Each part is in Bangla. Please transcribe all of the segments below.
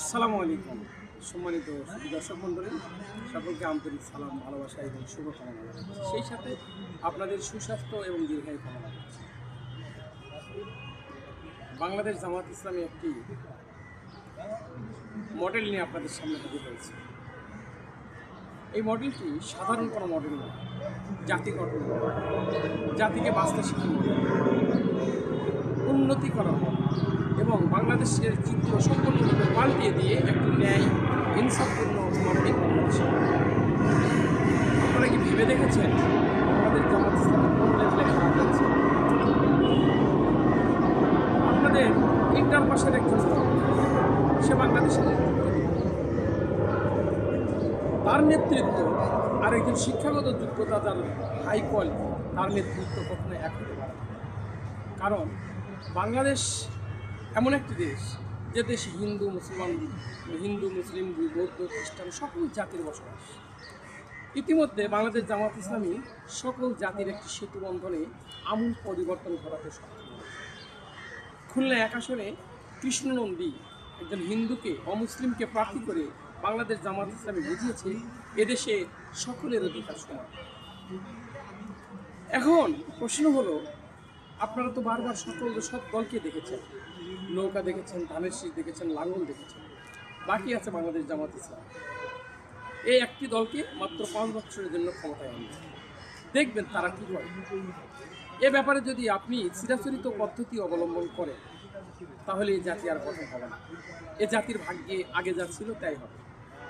আসসালামু আলাইকুম। সম্মানিত দর্শক মণ্ডলী, সকলকে আন্তরিক সালাম, ভালোবাসা এবং শুভকামনা জানাচ্ছি। সেই সাথে আপনাদের সুস্বাস্থ্য এবং দীর্ঘায়ু কামনা করছি। বাংলাদেশ জামাত ইসলামী একটি মডেল নিয়ে আপনাদের সামনে হাজির হয়েছে। এই মডেলটি সাধারণ কোনো মডেল নয়, জাতি গঠন, জাতিকে বাঁচতে শেখানো, উন্নতি করার এবং বাংলাদেশের চিত্র সম্পূর্ণরূপে পাল্টিয়ে দিয়ে একটি ন্যায় ইনসাফপূর্ণ মানবিক বাংলাদেশ। আপনারা কি ভেবে দেখেছেন আমাদের জামাত ইসলামী কোন লেভেলে খারাপ যাচ্ছে? আপনাদের ইন্টার পাশের একজন সে বাংলাদেশের তার নেতৃত্ব আর একজন শিক্ষাগত যোগ্যতা যার হাই কোয়ালিটি, তার নেতৃত্ব কখনো এক হতে পারে না। কারণ বাংলাদেশ এমন একটি দেশ যে দেশে হিন্দু মুসলিম বৌদ্ধ খ্রিস্টান সকল জাতির বসবাস। ইতিমধ্যে বাংলাদেশ জামাত ইসলামী সকল জাতির একটি সেতু বন্ধনে আমূল পরিবর্তন ঘটাতে সক্ষম হয়েছে। খুলনা 1 আসনে কৃষ্ণনন্দী একজন হিন্দুকে অমুসলিমকে প্রার্থী করে বাংলাদেশ জামাত ইসলামী বুঝিয়েছে এদেশে সকলের অধিকার সমান। এখন প্রশ্ন হলো, আপনারা তো বারবার সব দলকে দেখেছেন, নৌকা দেখেছেন, ধানের শীষ দেখেছেন, লাঙ্গল দেখেছেন, বাকি আছে বাংলাদেশ জামাত ইসলাম। এই একটি দলকে মাত্র 5 বছরের জন্য ক্ষমতায় আনবে, দেখবেন তারা কী করে। এ ব্যাপারে যদি আপনি চিরাচরিত পদ্ধতি অবলম্বন করেন তাহলে এই জাতি আর গঠন হবে না। এ জাতির ভাগ্যে আগে যা ছিল তাই হবে।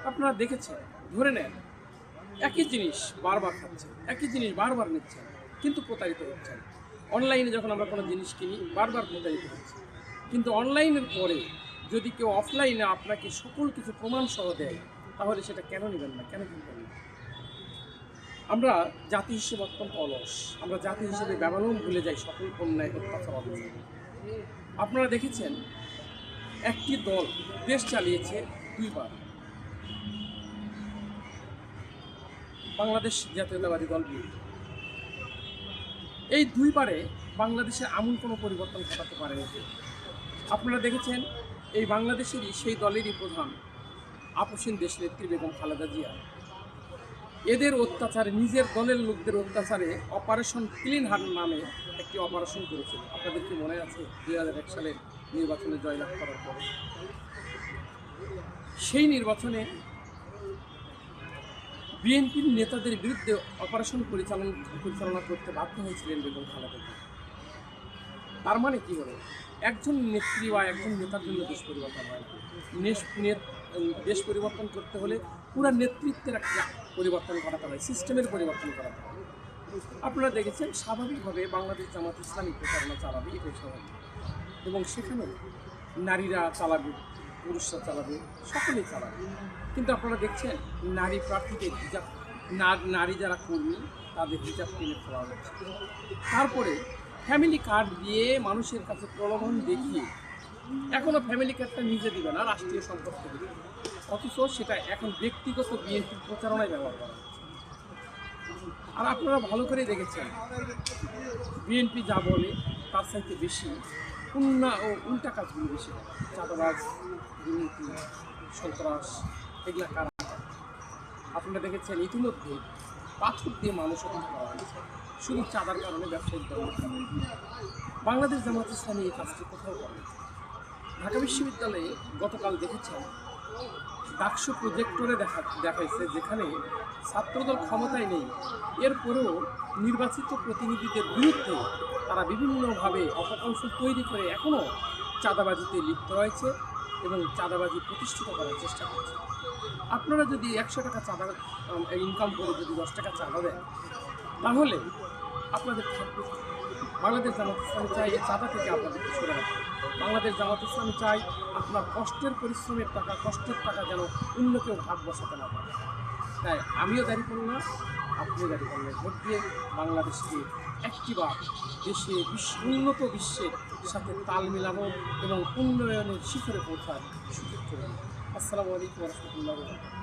আপনারা দেখেছেন, ধরে নেন একই জিনিস বারবার খাচ্ছেন, একই জিনিস বারবার নিচ্ছেন, কিন্তু প্রতারিত হচ্ছেন। অনলাইনে যখন আমরা কোনো জিনিস কিনি বারবার প্রতারিত হচ্ছে, কিন্তু অনলাইনের পরে যদি কেউ অফলাইনে আপনাকে সকল কিছু প্রমাণ সহ দেয় তাহলে সেটা কেন নেবেন না, কেন কিনবেন না? আমরা জাতি হিসেবে অত্যন্ত অলস, আমরা জাতি হিসেবে ব্যবহার ভুলে যাই সকল অন্যায় অত্যাচার অবস্থা। আপনারা দেখেছেন একটি দল দেশ চালিয়েছে 2 বার, বাংলাদেশ জাতীয়তাবাদী দল বিএনপি। এই 2 বারে বাংলাদেশে আমূল কোনো পরিবর্তন ঘটাতে পারেনি। আপনারা দেখেছেন এই বাংলাদেশেরই সেই দলেরই প্রধান আপসীন দেশনেত্রী বেগম খালেদা জিয়া এদের অত্যাচারে, নিজের দলের লোকদের অত্যাচারে অপারেশন ক্লিন হার্ট নামে একটি অপারেশন করেছিল। আপনাদের কি মনে আছে 2001 সালের নির্বাচনে জয়লাভ করার পরে? সেই নির্বাচনে বিএনপির নেতাদের বিরুদ্ধে অপারেশন পরিচালনা করতে বাধ্য হয়েছিলেন বেগম খালেদা জিয়া। তার মানে কি হলো, একজন নেত্রী বা একজন নেতার জন্য দেশ পরিবর্তন হয় না। দেশ পরিবর্তন করতে হলে পুরো নেতৃত্বের একটা পরিবর্তন করাতে হয়, সিস্টেমের পরিবর্তন করাতে হয়। আপনারা দেখেছেন স্বাভাবিকভাবে বাংলাদেশ জামাত ইসলামী প্রচারণা চালাবে, এটাই স্বাভাবিক, এবং সেখানে নারীরা চালাবে, পুরুষরা চালাবে, সকলেই চালাবে। কিন্তু আপনারা দেখছেন নারী প্রার্থীদের হিজাব, নারী যারা কর্মী তাদের হিজাব টেনে ফেলা হচ্ছে। তারপরে ফ্যামিলি কার্ড দিয়ে মানুষের কাছে প্রলোভন দেখিয়ে এখনও ফ্যামিলি কার্ডটা নিজে দিবে না, রাষ্ট্রীয় সম্পদ থেকে দিবে, অথচ সেটা এখন ব্যক্তিগত বিএনপির প্রচারণায় ব্যবহার করা হচ্ছে। আর আপনারা ভালো করে দেখেছেন বিএনপি যা বলে তার চাইতে বেশি উল্টা কাজগুলো বেশি, চাঁদাবাজ, দুর্নীতি, সন্ত্রাস, এগুলা কারা। আপনারা দেখেছেন ইতিমধ্যে পাথর দিয়ে মানুষ হত্যা করা হয়েছে শুধু চাঁদার কারণে, ব্যবসায়িক দলের কারণে। বাংলাদেশ জামাত ইসলামী এই কাজটি কোথাও করে। ঢাকা বিশ্ববিদ্যালয়ে গতকাল দেখেছেন ডাকসু প্রজেক্টরে দেখাইছে, যেখানে ছাত্রদল ক্ষমতায় নেই, এরপরেও নির্বাচিত প্রতিনিধিদের বিরুদ্ধে তারা বিভিন্নভাবে অপকৌশল তৈরি করে এখনও চাঁদাবাজিতে লিপ্ত রয়েছে এবং চাঁদাবাজি প্রতিষ্ঠিত করার চেষ্টা করছে। আপনারা যদি 100 টাকা চাঁদা ইনকাম করে যদি 10 টাকা চাঁদা দেন তাহলে আপনাদের থাকবে। বাংলাদেশ জামাত ইসলামী চাই এই চাঁদা থেকে আপনাদেরকে সরে রাখবে। বাংলাদেশ জামাত ইসলামী চাই আপনার পরিশ্রমের কষ্টের টাকা যেন অন্য কেউ ভাগ বসাতে না পারে। তাই আমিও দাঁড়িয়ে করলাম, আপনিও দাঁড়িয়ে করলেন, ভোট দিয়ে বাংলাদেশকে একটিবার দেশে উন্নত বিশ্বের সাথে তাল মিলানো এবং উন্নয়নের শিখরে পৌঁছার সুযোগ করে দিন। আসসালামু আলাইকুম ওয়া রাহমাতুল্লাহি ওয়া বারাকাতুহু।